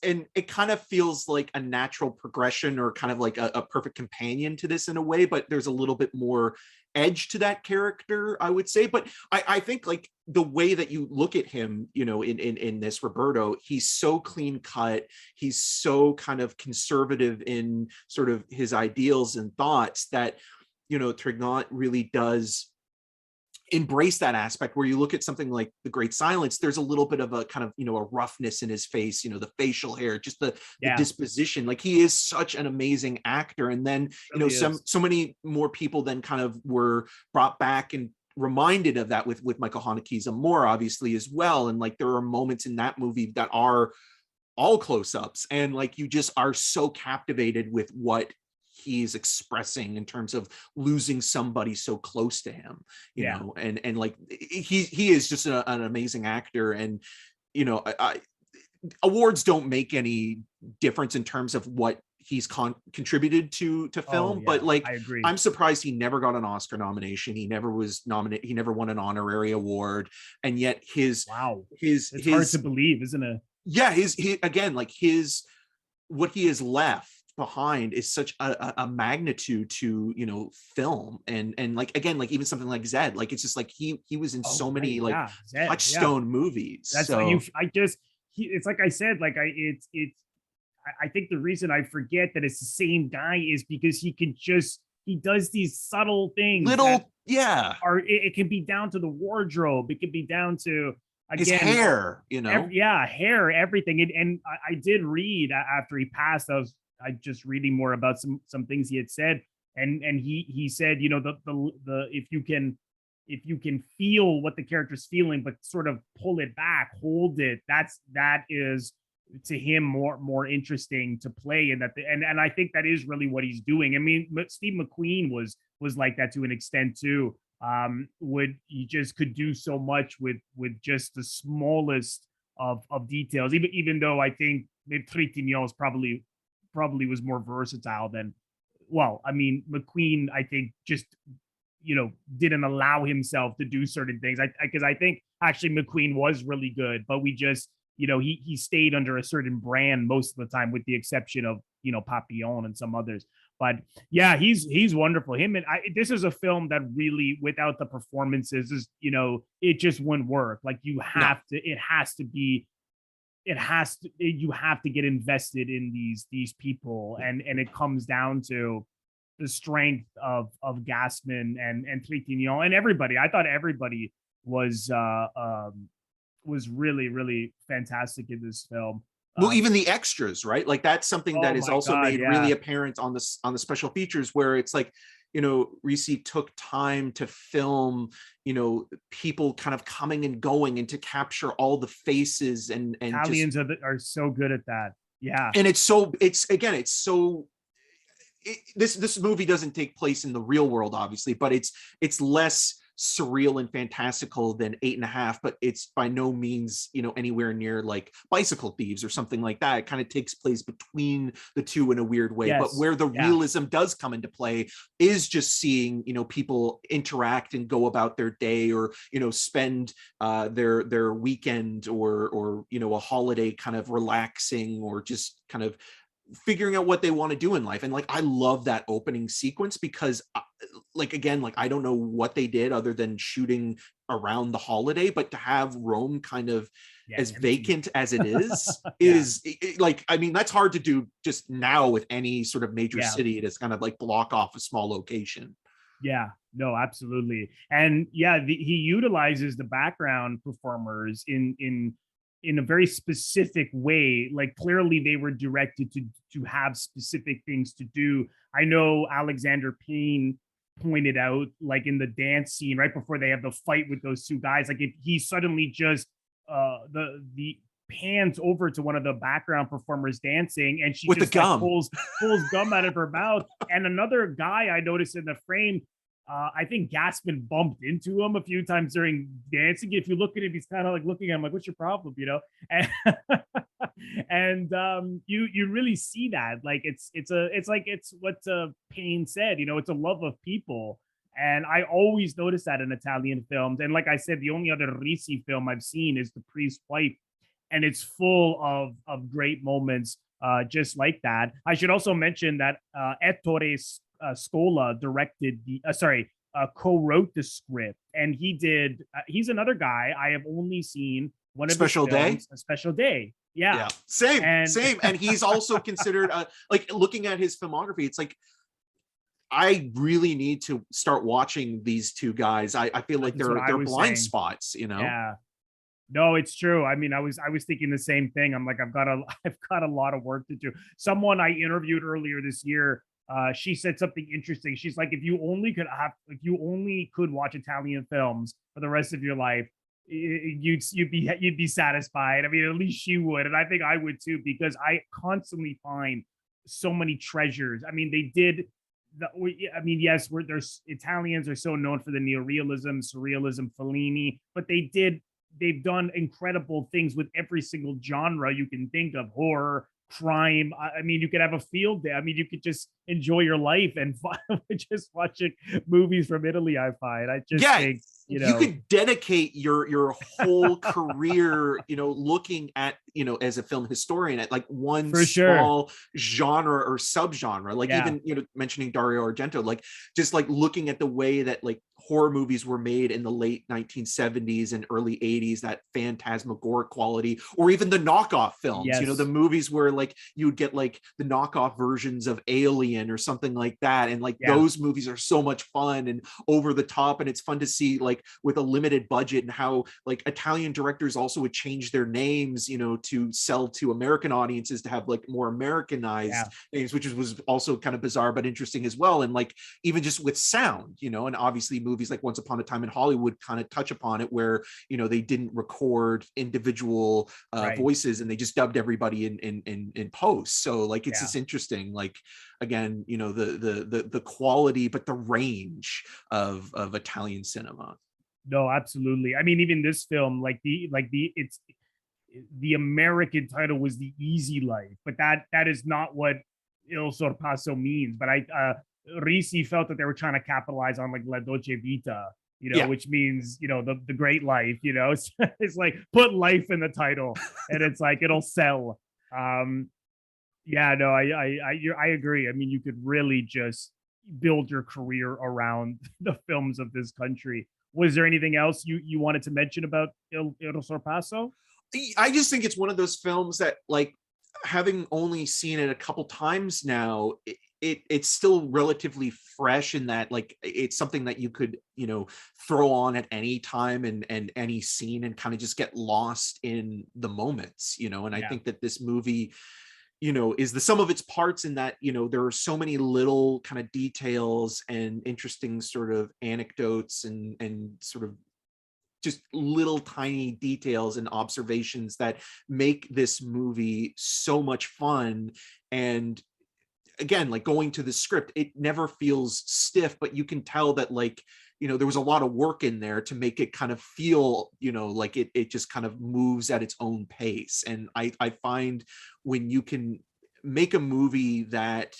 And it kind of feels like a natural progression, or kind of like a perfect companion to this in a way, but there's a little bit more edge to that character, I would say. But I think like the way that you look at him, in this Roberto, he's so clean cut. He's so kind of conservative in sort of his ideals and thoughts that, Trintignant really does embrace that aspect, where you look at something like The Great Silence, there's a little bit of a kind of, a roughness in his face, the facial hair, just the disposition. Like, he is such an amazing actor. And then, really so many more people then kind of were brought back and reminded of that with Michael Haneke's Amour, obviously, as well. And like, there are moments in that movie that are all close-ups, and like, you just are so captivated with what he's expressing in terms of losing somebody so close to him, you know, and like, he is just an amazing actor. And, awards don't make any difference in terms of what he's contributed to film, but like, I agree. I'm surprised he never got an Oscar nomination. He never was nominated. He never won an honorary award. And yet it's hard to believe, isn't it? Yeah. What he has left behind is such a magnitude to film, and like, again, like even something like Zed, like, it's just like he was in so many like touchstone movies. That's it's like I said, like I think the reason I forget that it's the same guy is because he does these subtle things, it can be down to the wardrobe, it can be down to, again, his hair, hair, everything. And I did read after he passed, I just reading more about some things he had said, and he said, the if you can feel what the character's feeling, but sort of pull it back, hold it, that is to him more interesting to play. And I think that is really what he's doing. I mean, Steve McQueen was like that to an extent too. He just could do so much with just the smallest of details, even though I think maybe Trintignant probably was more versatile than, I mean, McQueen, I think, just, didn't allow himself to do certain things. Because I think actually McQueen was really good, but we just, he stayed under a certain brand most of the time, with the exception of, Papillon and some others. But yeah, he's wonderful. This is a film that really, without the performances, is, it just wouldn't work. Like, it has to be it has to, you have to get invested in these people, and it comes down to the strength of Gassman and Trintignant and everybody. I thought everybody was was really fantastic in this film. Well, even the extras, right? Like that's something that Oh is my also God, made yeah. really apparent on the special features, where it's like, Risi took time to film, people kind of coming and going, and to capture all the faces, and just, Italians are so good at that. Yeah. and it's so this movie doesn't take place in the real world, obviously, but it's less surreal and fantastical than 8.5, but it's by no means anywhere near like Bicycle Thieves or something like that. It kind of takes place between the two in a weird way. But Yes. where the Yeah. realism does come into play is just seeing people interact and go about their day, or spend their weekend, or a holiday kind of relaxing, or just kind of figuring out what they want to do in life. And like, I love that opening sequence, because like, again, like, I don't know what they did other than shooting around the holiday, but to have Rome kind of Yeah. as Empty. vacant as it is Yeah. like, I mean, that's hard to do just now with any sort of major Yeah. city. It's kind of like block off a small location. Yeah, no, absolutely. And yeah, he utilizes the background performers in a very specific way. Like clearly they were directed to have specific things to do. I know Alexander Payne pointed out, like in the dance scene right before they have the fight with those two guys, like if he suddenly just the pans over to one of the background performers dancing, and she With the just like gum. pulls gum out of her mouth. And another guy I noticed in the frame, I think Gassman bumped into him a few times during dancing. If you look at him, he's kind of like looking at him like, "What's your problem?" And you really see that. Like it's like it's what Payne said. It's a love of people, and I always notice that in Italian films. And like I said, the only other Risi film I've seen is The Priest's Wife, and it's full of great moments just like that. I should also mention that Ettore Scola directed the co-wrote the script, and he's another guy I have only seen one of his Special Day. films, A Special Day. Yeah. Yeah, same And same and he's also considered like, looking at his filmography, it's like, I really need to start watching these two guys. I feel like that's what I they're was blind saying. spots. Yeah. No, it's true. I mean, I was thinking the same thing. I'm like, I've got a lot of work to do. Someone I interviewed earlier this year, she said something interesting. She's like, if you only could watch Italian films for the rest of your life, you'd be satisfied. I mean, at least she would, and I think I would too, because I constantly find so many treasures. I mean, they did. I mean, yes, there's Italians are so known for the neorealism, surrealism, Fellini, but they've done incredible things with every single genre you can think of: horror, crime. I mean, you could have a field day. I mean, you could just enjoy your life and just watching movies from Italy. I find, I just Yeah, think, you could dedicate your whole career, looking at, as a film historian, at like one for sure. small genre or subgenre. Like, Yeah. even, mentioning Dario Argento, like just like looking at the way that like horror movies were made in the late 1970s and early 80s, that phantasmagoric quality, or even the knockoff films, the Yes. movies where like you would get like the knockoff versions of Alien or something like that. And like, Yeah. those movies are so much fun and over the top. And it's fun to see, like, with a limited budget, and how like Italian directors also would change their names, to sell to American audiences, to have like more Americanized Yeah. names, which was also kind of bizarre but interesting as well. And like, even just with sound, and obviously movies like Once Upon a Time in Hollywood kind of touch upon it, where they didn't record individual Right. voices, and they just dubbed everybody in post. So like, it's Yeah. just interesting, like, again, the quality, but the range of Italian cinema. No, absolutely. I mean, even this film, it's the American title was The Easy Life, but that is not what Il Sorpasso means. But Risi felt that they were trying to capitalize on like La Dolce Vita, Yeah. which means, the great life, it's like put life in the title, and it's like it'll sell. Yeah, no, I agree. I mean, you could really just build your career around the films of this country. Was there anything else you wanted to mention about Il Sorpasso? I just think it's one of those films that, like, having only seen it a couple times now, it's still relatively fresh in that, like, it's something that you could, throw on at any time and any scene and kind of just get lost in the moments, and I think that this movie, is the sum of its parts in that, there are so many little kind of details and interesting sort of anecdotes and sort of just little tiny details and observations that make this movie so much fun. And again, like, going to the script, it never feels stiff, but you can tell that, like, there was a lot of work in there to make it kind of feel, like it just kind of moves at its own pace. And I find when you can make a movie that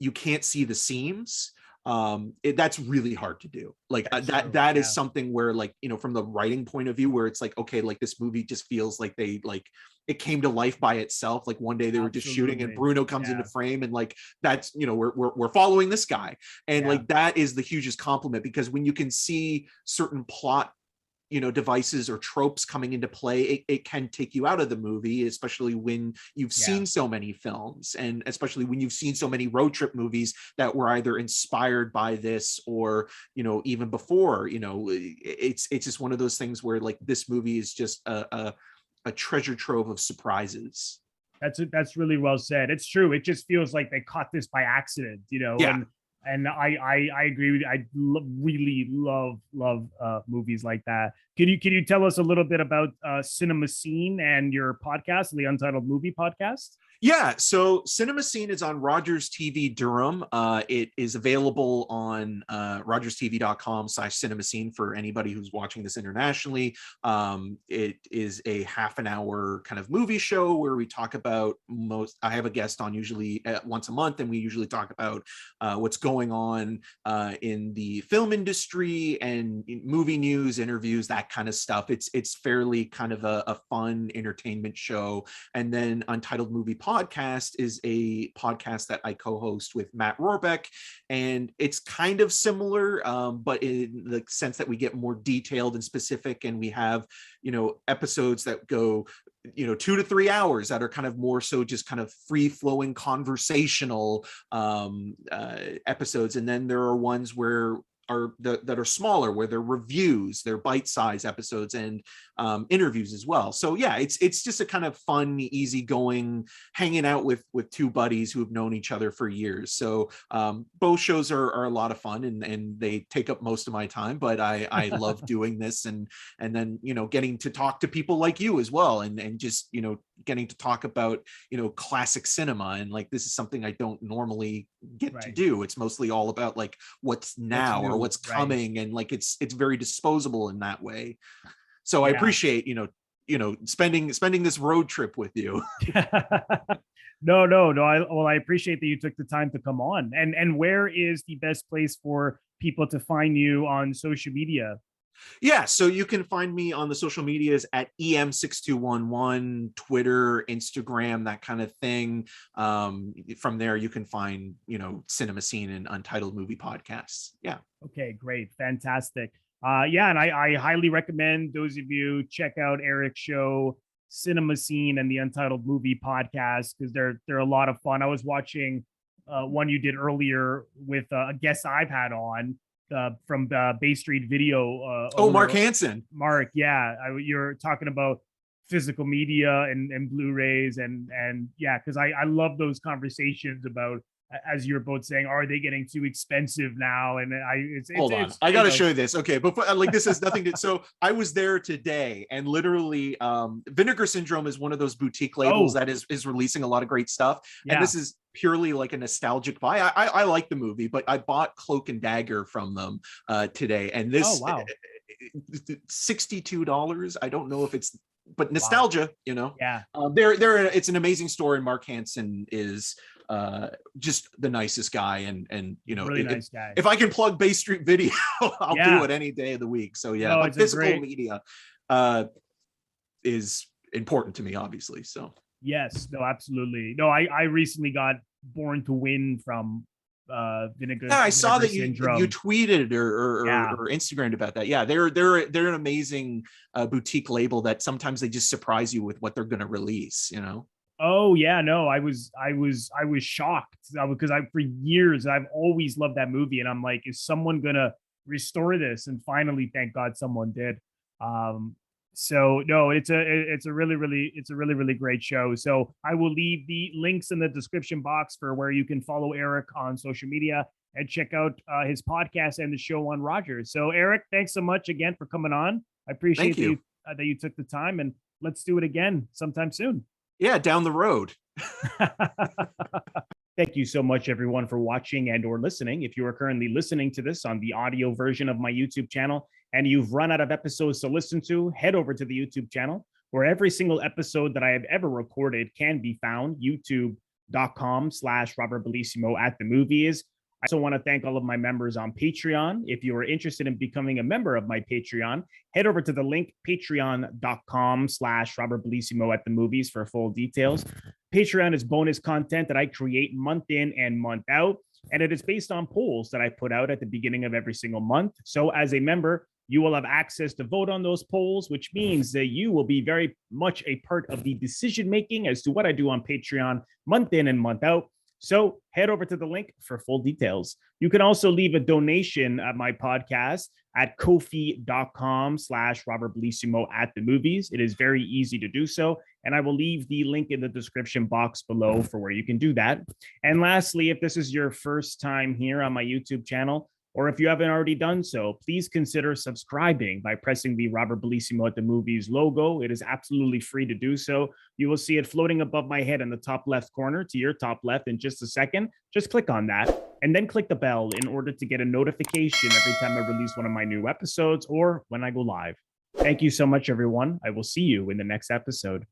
you can't see the seams, that's really hard to do. Like, that is something where, like, from the writing point of view, where it's like, okay, like, this movie just feels like it came to life by itself. Like, one day they were just shooting and Bruno comes into frame, and, like, that's, we're following this guy. And like, that is the hugest compliment, because when you can see certain plot devices or tropes coming into play, it can take you out of the movie, especially when you've seen so many films, and especially when you've seen so many road trip movies that were either inspired by this or even before. It's just one of those things where, like, this movie is just a treasure trove of surprises. That's really well said. It's true. It just feels like they caught this by accident, and I agree with you. I really love movies like that. Can you tell us a little bit about Cinema Scene and your podcast, the Untitled Movie Podcast? Yeah, so Cinema Scene is on Rogers TV Durham. It is available on rogerstv.com/cinema scene for anybody who's watching this internationally. It is a half an hour kind of movie show where we talk about I have a guest on usually once a month, and we usually talk about what's going on in the film industry and movie news, interviews, that kind of stuff. It's fairly kind of a fun entertainment show. And then Untitled Movie Podcast is a podcast that I co-host with Matt Rohrbeck, and it's kind of similar, but in the sense that we get more detailed and specific, and we have episodes that go 2 to 3 hours that are kind of more so just kind of free-flowing conversational episodes. And then there are ones that are smaller, where they're reviews, they're bite-sized episodes, and interviews as well. So yeah, it's just a kind of fun, easygoing, hanging out with two buddies who have known each other for years. So both shows are a lot of fun, and they take up most of my time, but I love doing this, and then getting to talk to people like you as well, and just getting to talk about classic cinema. And like, this is something I don't normally get to do. It's mostly all about like what's now or what's coming, and like it's very disposable in that way. So I appreciate spending this road trip with you. No. I appreciate that you took the time to come on. And where is the best place for people to find you on social media? Yeah, so you can find me on the social medias at EM6211, Twitter, Instagram, that kind of thing. From there, you can find, Cinema Scene and Untitled Movie Podcasts. Yeah. Okay, great. Fantastic. And I highly recommend those of you check out Eric's show, Cinema Scene, and the Untitled Movie Podcast, because they're a lot of fun. I was watching one you did earlier with a guest I've had on, from Bay Street Video. Mark Hansen. Mark, you're talking about physical media and Blu-rays and because I love those conversations about, as you're both saying, are they getting too expensive now? And hold on, I got to show you this. Okay, before, like, this has nothing to. So I was there today, and literally, Vinegar Syndrome is one of those boutique labels that is releasing a lot of great stuff, and this is purely like a nostalgic buy. I like the movie, but I bought Cloak and Dagger from them today, and this $62. I don't know if it's, but nostalgia, they're it's an amazing story. And Mark Hansen is just the nicest guy, and really nice guy. If I can plug Bay Street Video, I'll do it any day of the week. So but physical media is important to me, obviously. So yes, no, absolutely. No, I recently got Born to Win from vinegar. Yeah, I saw vinegar that you syndrome. tweeted Yeah. or Instagrammed about that. Yeah, they're an amazing boutique label that sometimes they just surprise you with what they're going to release. You know. Oh yeah, no, I was shocked because I for years I've always loved that movie, and I'm like, is someone gonna restore this? And finally, thank God, someone did. Um, so no, it's a really great show. So I will leave the links in the description box for where you can follow Eric on social media and check out his podcast and the show on Rogers. So Eric, thanks so much again for coming on. I Thank appreciate you. that you took the time, and let's do it again sometime soon. Yeah, down the road. Thank you so much, everyone, for watching and or listening. If you are currently listening to this on the audio version of my YouTube channel and you've run out of episodes to listen to, head over to the YouTube channel where every single episode that I have ever recorded can be found, youtube.com/Robert Bellissimo at the movies. I also want to thank all of my members on Patreon. If you are interested in becoming a member of my Patreon, head over to the link patreon.com/Robert Bellissimo at the movies for full details. Patreon is bonus content that I create month in and month out, and it is based on polls that I put out at the beginning of every single month. So as a member, you will have access to vote on those polls, which means that you will be very much a part of the decision making as to what I do on Patreon month in and month out. So head over to the link for full details. You can also leave a donation at my podcast at kofi.com/Robert Bellissimo at the movies. It is very easy to do so. And I will leave the link in the description box below for where you can do that. And lastly, if this is your first time here on my YouTube channel, or if you haven't already done so, please consider subscribing by pressing the Robert Bellissimo at the movies logo. It is absolutely free to do so. You will see it floating above my head in the top left corner to your top left in just a second. Just click on that and then click the bell in order to get a notification every time I release one of my new episodes or when I go live. Thank you so much, everyone. I will see you in the next episode.